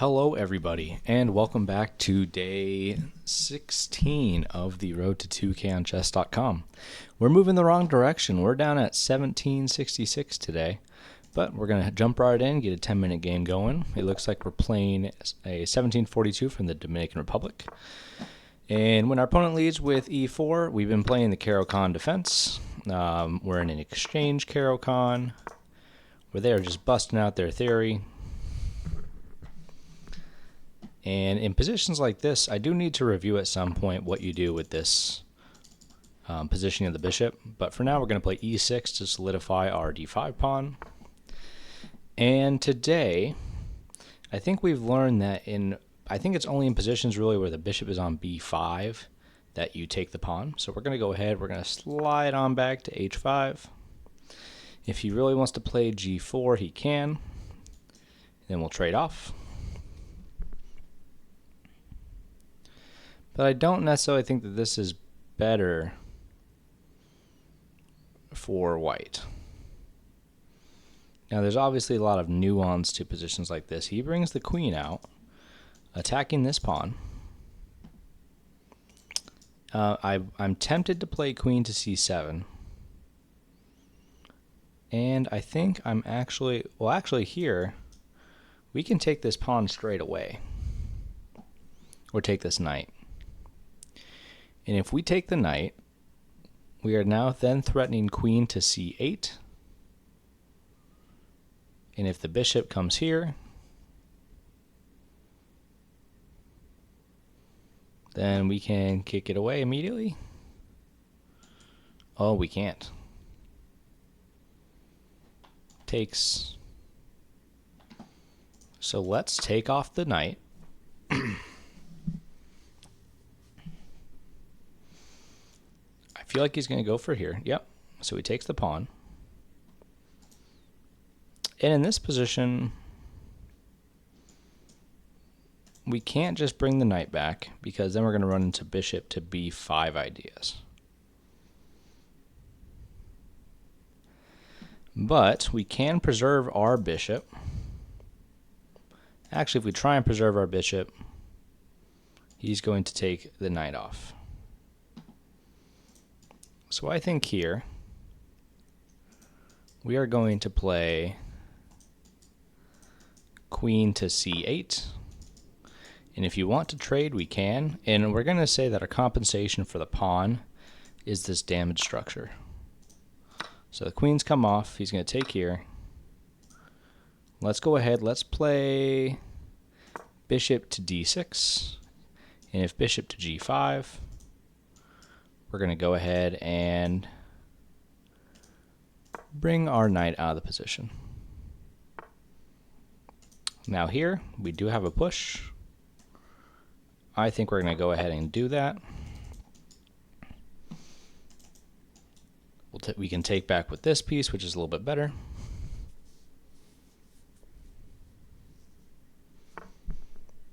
Hello, everybody, and welcome back to day 16 of the Road to 2K on chess.com. We're moving the wrong direction. We're down at 1766 today, but we're going to jump right in, get a 10-minute game going. It looks like we're playing a 1742 from the Dominican Republic. And when our opponent leads with e4, we've been playing the Caro-Kann defense. We're in an exchange Caro-Kann, where they are just busting out their theory. And in positions like this, I do need to review at some point what you do with this positioning of the bishop. But for now, we're going to play e6 to solidify our d5 pawn. And today, I think we've learned that I think it's only in positions really where the bishop is on b5 that you take the pawn. So we're going to go ahead, we're going to slide on back to h5. If he really wants to play g4, he can. Then we'll trade off. But I don't necessarily think that this is better for white. Now there's obviously a lot of nuance to positions like this. He brings the queen out, attacking this pawn. I'm tempted to play queen to c7. And I think I'm actually here, we can take this pawn straight away. Or take this knight. And if we take the knight, we are now then threatening queen to c8. And if the bishop comes here, then we can kick it away immediately. Oh, we can't. Takes. So let's take off the knight. I feel like he's going to go for here. Yep. So he takes the pawn. And in this position, we can't just bring the knight back because then we're going to run into bishop to b5 ideas. But we can preserve our bishop. Actually, if we try and preserve our bishop, he's going to take the knight off. So I think here we are going to play queen to c8. And if you want to trade, we can. And we're going to say that our compensation for the pawn is this damage structure. So the queen's come off. He's going to take here. Let's go ahead. Let's play bishop to d6. And if bishop to g5, we're going to go ahead and bring our knight out of the position. Now here, we do have a push. I think we're going to go ahead and do that. We can take back with this piece, which is a little bit better.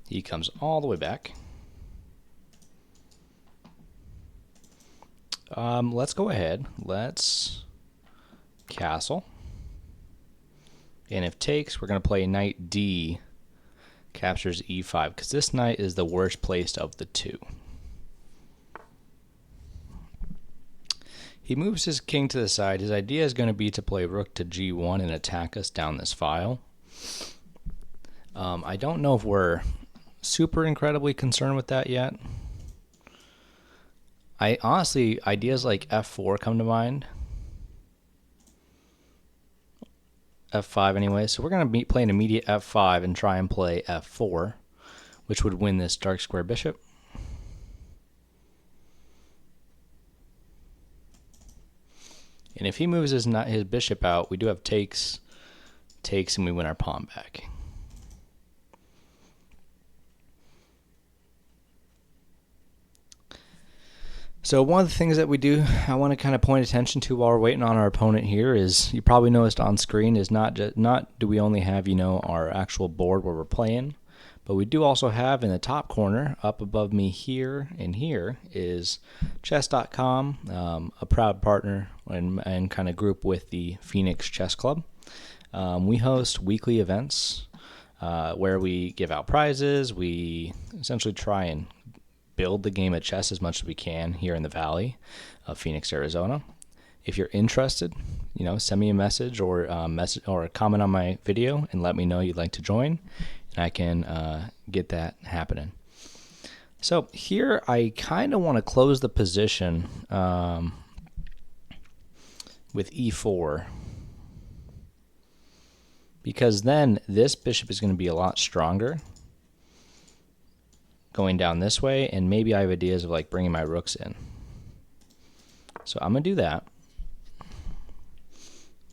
He comes all the way back. Let's go ahead. Let's castle. And if takes, we're going to play knight d captures e5 because this knight is the worst placed of the two. He moves his king to the side. His idea is going to be to play rook to g1 and attack us down this file. I don't know if we're super incredibly concerned with that yet. Honestly, ideas like f4 come to mind. f5 anyway, so we're going to play an immediate f5 and try and play f4, which would win this dark square bishop. And if he moves his bishop out, we do have takes, and we win our pawn back. So one of the things that we do, I want to kind of point attention to while we're waiting on our opponent here is, you probably noticed on screen, is not do we only have, our actual board where we're playing, but we do also have in the top corner, up above me here and here, is chess.com, a proud partner and kind of group with the Phoenix Chess Club. We host weekly events where we give out prizes. We essentially try and build the game of chess as much as we can here in the Valley of Phoenix, Arizona. If you're interested, send me a message or a comment on my video and let me know you'd like to join, and I can get that happening. So here I kind of want to close the position with e4, because then this bishop is going to be a lot stronger going down this way, and maybe I have ideas of like bringing my rooks in. So I'm going to do that.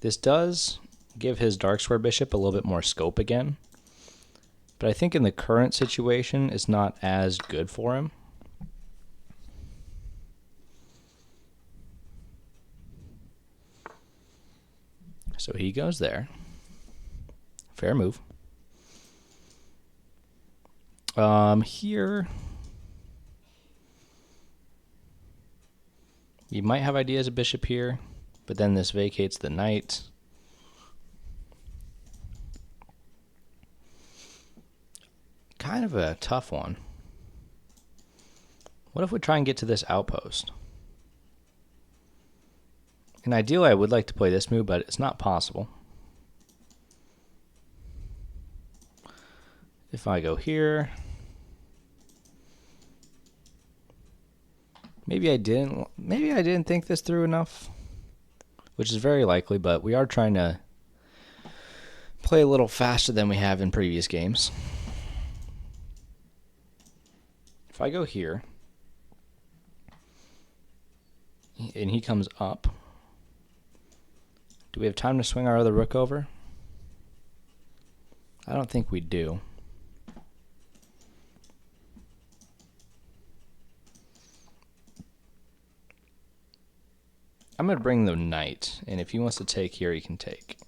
This does give his dark square bishop a little bit more scope again, but I think in the current situation it's not as good for him. So he goes there. Fair move. Here you might have ideas of bishop here, but then this vacates the knight. Kind of a tough one. What if we try and get to this outpost? And ideally I would like to play this move, but it's not possible. If I go here, maybe I didn't think this through enough, which is very likely, but we are trying to play a little faster than we have in previous games. If I go here, and he comes up, do we have time to swing our other rook over? I don't think we do. I'm going to bring the knight, and if he wants to take here, he can take.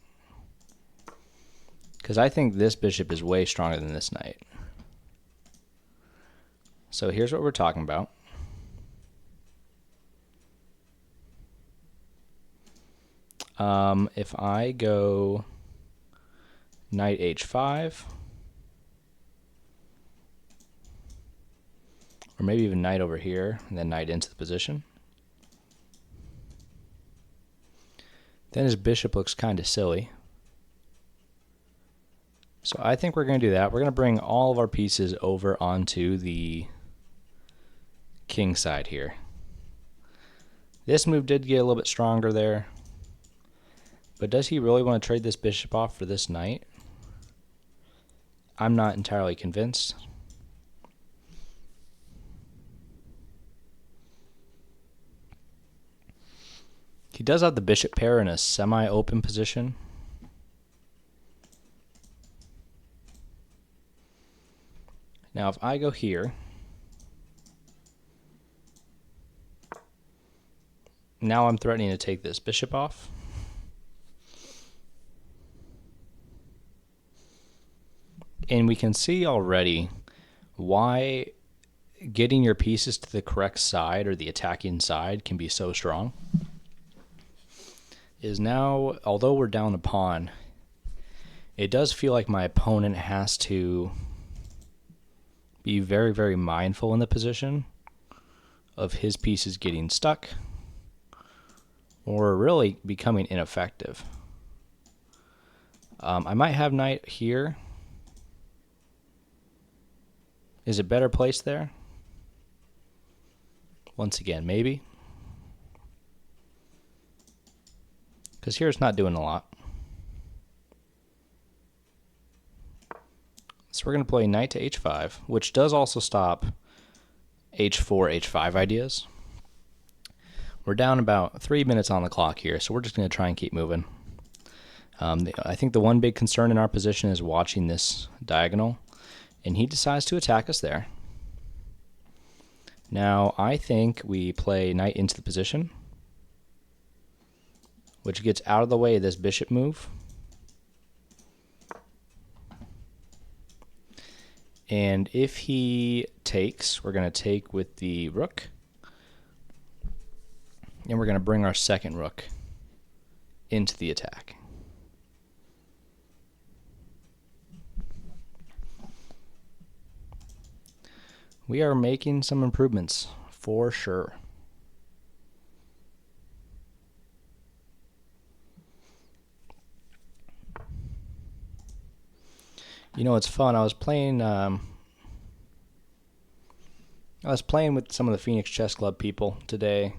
Because I think this bishop is way stronger than this knight. So here's what we're talking about. If I go knight h5, or maybe even knight over here, and then knight into the position, then his bishop looks kind of silly. So I think we're going to do that. We're going to bring all of our pieces over onto the king side here. This move did get a little bit stronger there. But does he really want to trade this bishop off for this knight? I'm not entirely convinced. He does have the bishop pair in a semi-open position. Now if I go here, now I'm threatening to take this bishop off. And we can see already why getting your pieces to the correct side or the attacking side can be so strong. Is now, although we're down a pawn, it does feel like my opponent has to be very, very mindful in the position of his pieces getting stuck or really becoming ineffective. I might have knight here. Is it better placed there? Once again, maybe. Because here it's not doing a lot. So we're going to play knight to h5, which does also stop h4, h5 ideas. We're down about 3 minutes on the clock here, so we're just going to try and keep moving. I think the one big concern in our position is watching this diagonal, and he decides to attack us there. Now, I think we play knight into the position, which gets out of the way of this bishop move. And if he takes, we're going to take with the rook, and we're going to bring our second rook into the attack. We are making some improvements for sure. You know, it's fun. I was playing with some of the Phoenix Chess Club people today,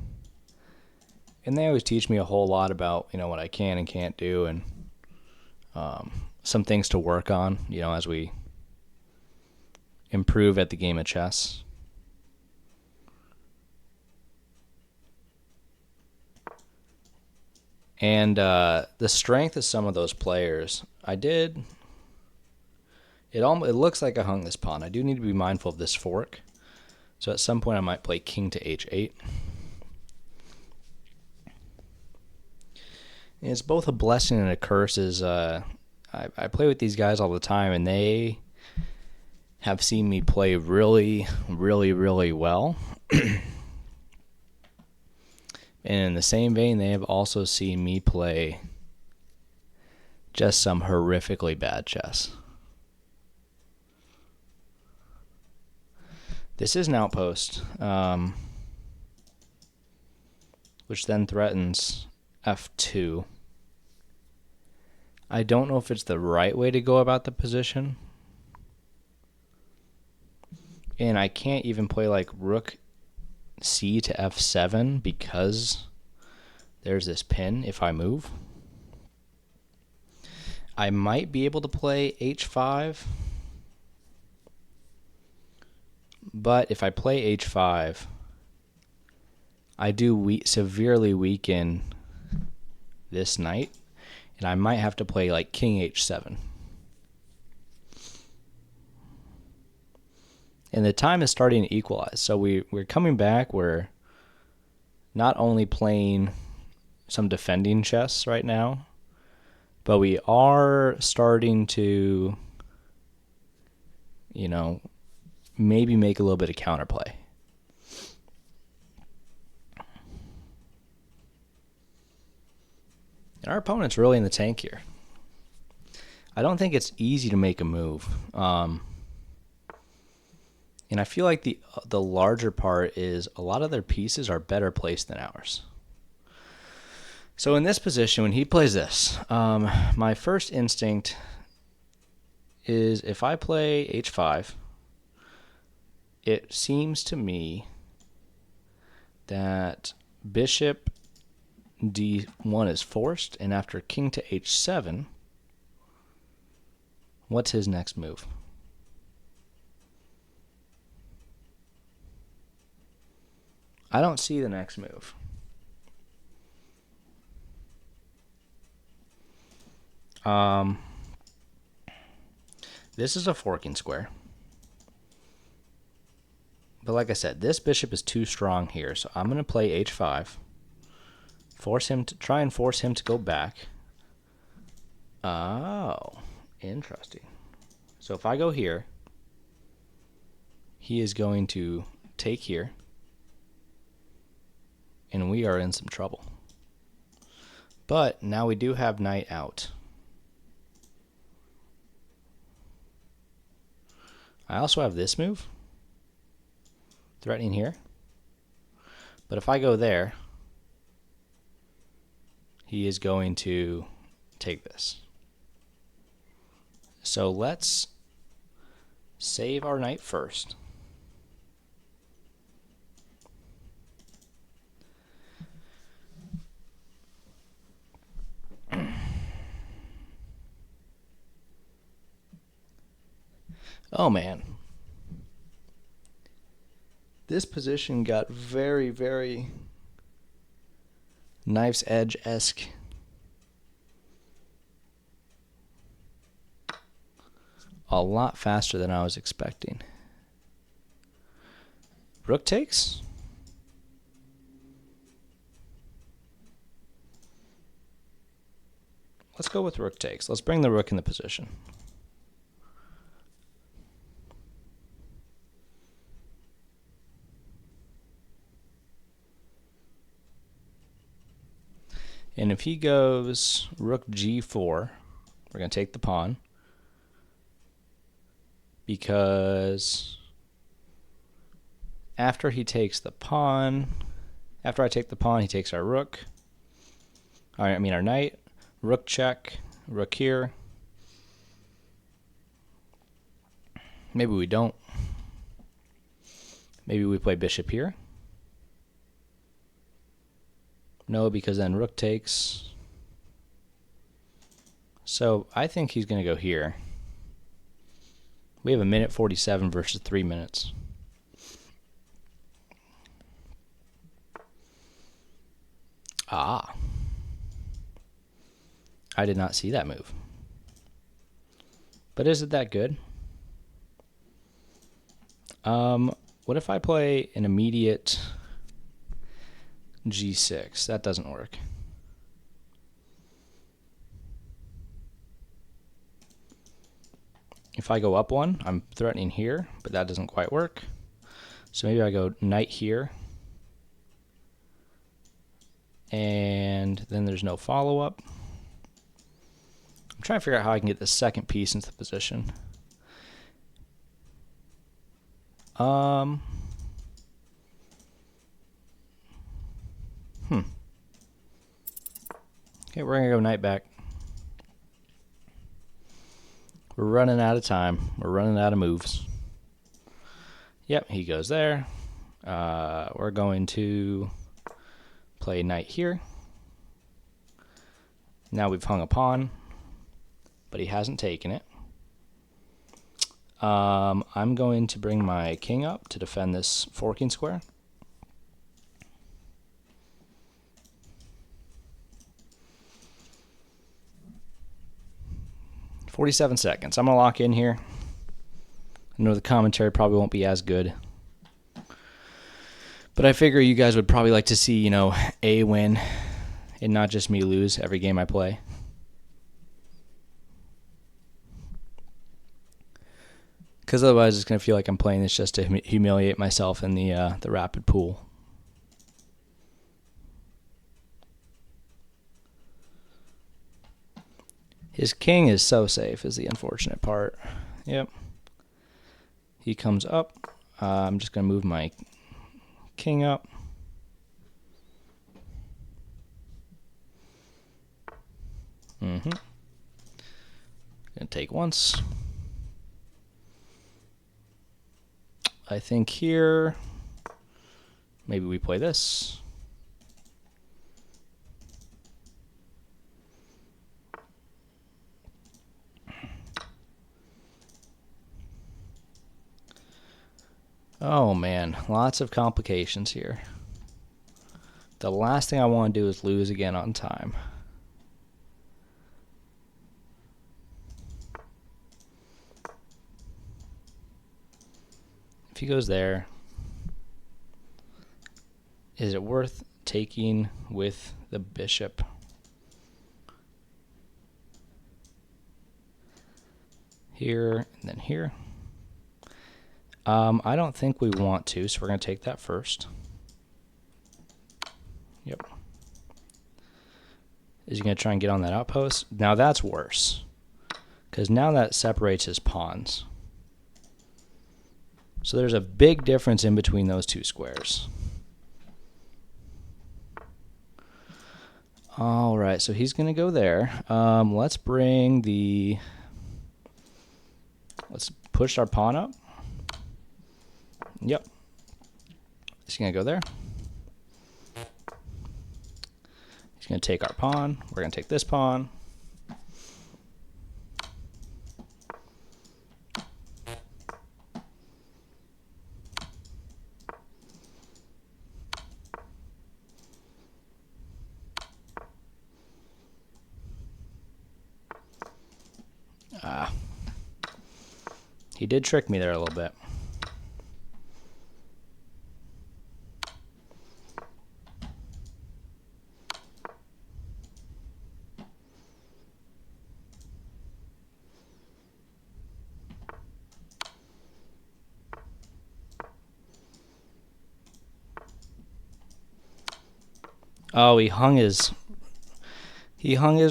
and they always teach me a whole lot about, you know, what I can and can't do, and some things to work on, you know, as we improve at the game of chess. And the strength of some of those players, it looks like I hung this pawn. I do need to be mindful of this fork. So at some point I might play king to h8. And it's both a blessing and a curse. I play with these guys all the time, and they have seen me play really, really, really well. And in the same vein, they have also seen me play just some horrifically bad chess. This is an outpost, which then threatens f2. I don't know if it's the right way to go about the position. And I can't even play like rook c to f7 because there's this pin if I move. I might be able to play h5. But if I play h5, I do severely weaken this knight, and I might have to play like king h7. And the time is starting to equalize. So we're coming back. We're not only playing some defending chess right now, but we are starting to, you know, maybe make a little bit of counterplay. And our opponent's really in the tank here. I don't think it's easy to make a move. And I feel like the larger part is a lot of their pieces are better placed than ours. So in this position, when he plays this, my first instinct is if I play h5, it seems to me that bishop d1 is forced, and after king to h7, what's his next move? I don't see the next move. This is a forking square. But like I said, this bishop is too strong here, so I'm going to play h5. Try and force him to go back. Oh, interesting. So if I go here, he is going to take here, and we are in some trouble. But now we do have knight out. I also have this move, threatening here. But if I go there, he is going to take this. So let's save our knight first. Oh man. This position got very, very knife's edge-esque. A lot faster than I was expecting. Rook takes. Let's go with rook takes. Let's bring the rook in the position. And if he goes rook g4, we're going to take the pawn, because after he takes the pawn, after I take the pawn, he takes our rook. I mean our knight. Rook check, rook here. Maybe we don't. Maybe we play bishop here. No, because then rook takes. So I think he's going to go here. We have 1:47 versus 3 minutes. Ah. I did not see that move. But is it that good? What if I play an immediate g6? That doesn't work. If I go up one, I'm threatening here, but that doesn't quite work. So maybe I go knight here. And then there's no follow-up. I'm trying to figure out how I can get the second piece into position. Okay, we're gonna go knight back. We're running out of time. We're running out of moves. Yep, he goes there. We're going to play knight here. Now we've hung a pawn, but he hasn't taken it. I'm going to bring my king up to defend this forking square. "47 seconds. I'm going to lock in here. I know the commentary probably won't be as good. But I figure you guys would probably like to see, you know, a win and not just me lose every game I play. Because otherwise it's going to feel like I'm playing this just to humiliate myself in the rapid pool. His king is so safe is the unfortunate part. Yep. He comes up. I'm just going to move my king up. Going to take once. I think here, maybe we play this. Oh man, lots of complications here. The last thing I want to do is lose again on time. If he goes there, is it worth taking with the bishop? Here and then here. I don't think we want to, so we're going to take that first. Yep. Is he going to try and get on that outpost? Now that's worse, because now that separates his pawns. So there's a big difference in between those two squares. All right, so he's going to go there. Let's push our pawn up. Yep. He's going to go there. He's going to take our pawn. We're going to take this pawn. He did trick me there a little bit. Oh, he hung his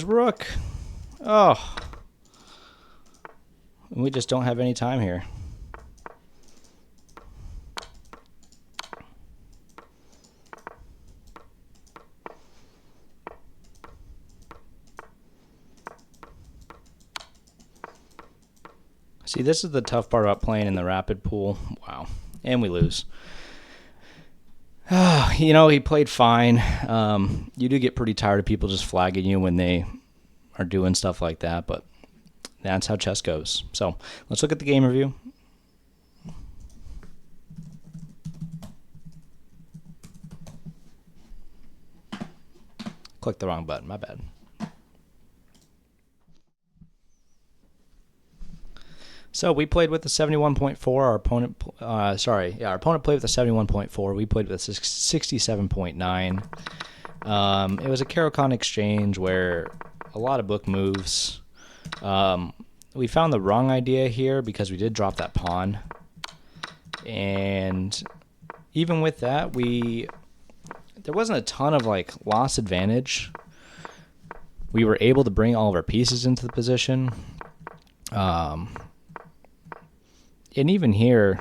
rook. Oh. We just don't have any time here. See, this is the tough part about playing in the rapid pool. Wow. And we lose. He played fine. You do get pretty tired of people just flagging you when they are doing stuff like that, but that's how chess goes. So let's look at the game review. Click the wrong button, my bad. So we played with the 71.4. Our opponent, our opponent played with the 71.4. We played with the 67.9. It was a Caro-Kann exchange where a lot of book moves. We found the wrong idea here because we did drop that pawn, and even with that, there wasn't a ton of loss advantage. We were able to bring all of our pieces into the position. And even here,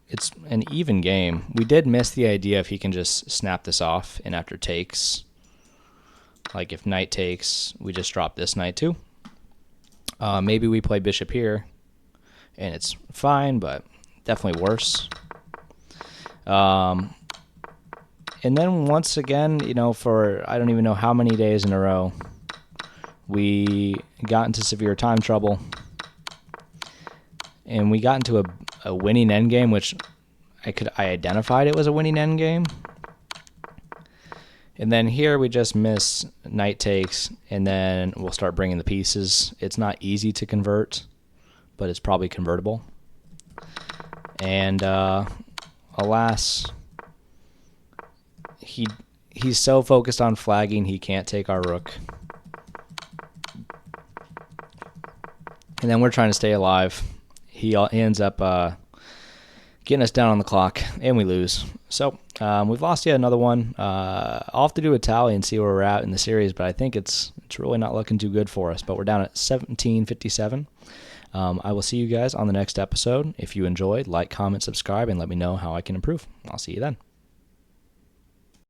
it's an even game. We did miss the idea if he can just snap this off, and after takes, like if knight takes, we just drop this knight too. Maybe we play bishop here, and it's fine, but definitely worse. And then once again, for I don't even know how many days in a row, we got into severe time trouble. And we got into a winning endgame, which I identified it was a winning endgame. And then here we just miss knight takes, and then we'll start bringing the pieces. It's not easy to convert, but it's probably convertible. And alas, he's so focused on flagging, he can't take our rook. And then we're trying to stay alive. He ends up getting us down on the clock, and we lose. So we've lost yet another one. I'll have to do a tally and see where we're at in the series, but I think it's really not looking too good for us. But we're down at 1757. I will see you guys on the next episode. If you enjoyed, like, comment, subscribe, and let me know how I can improve. I'll see you then.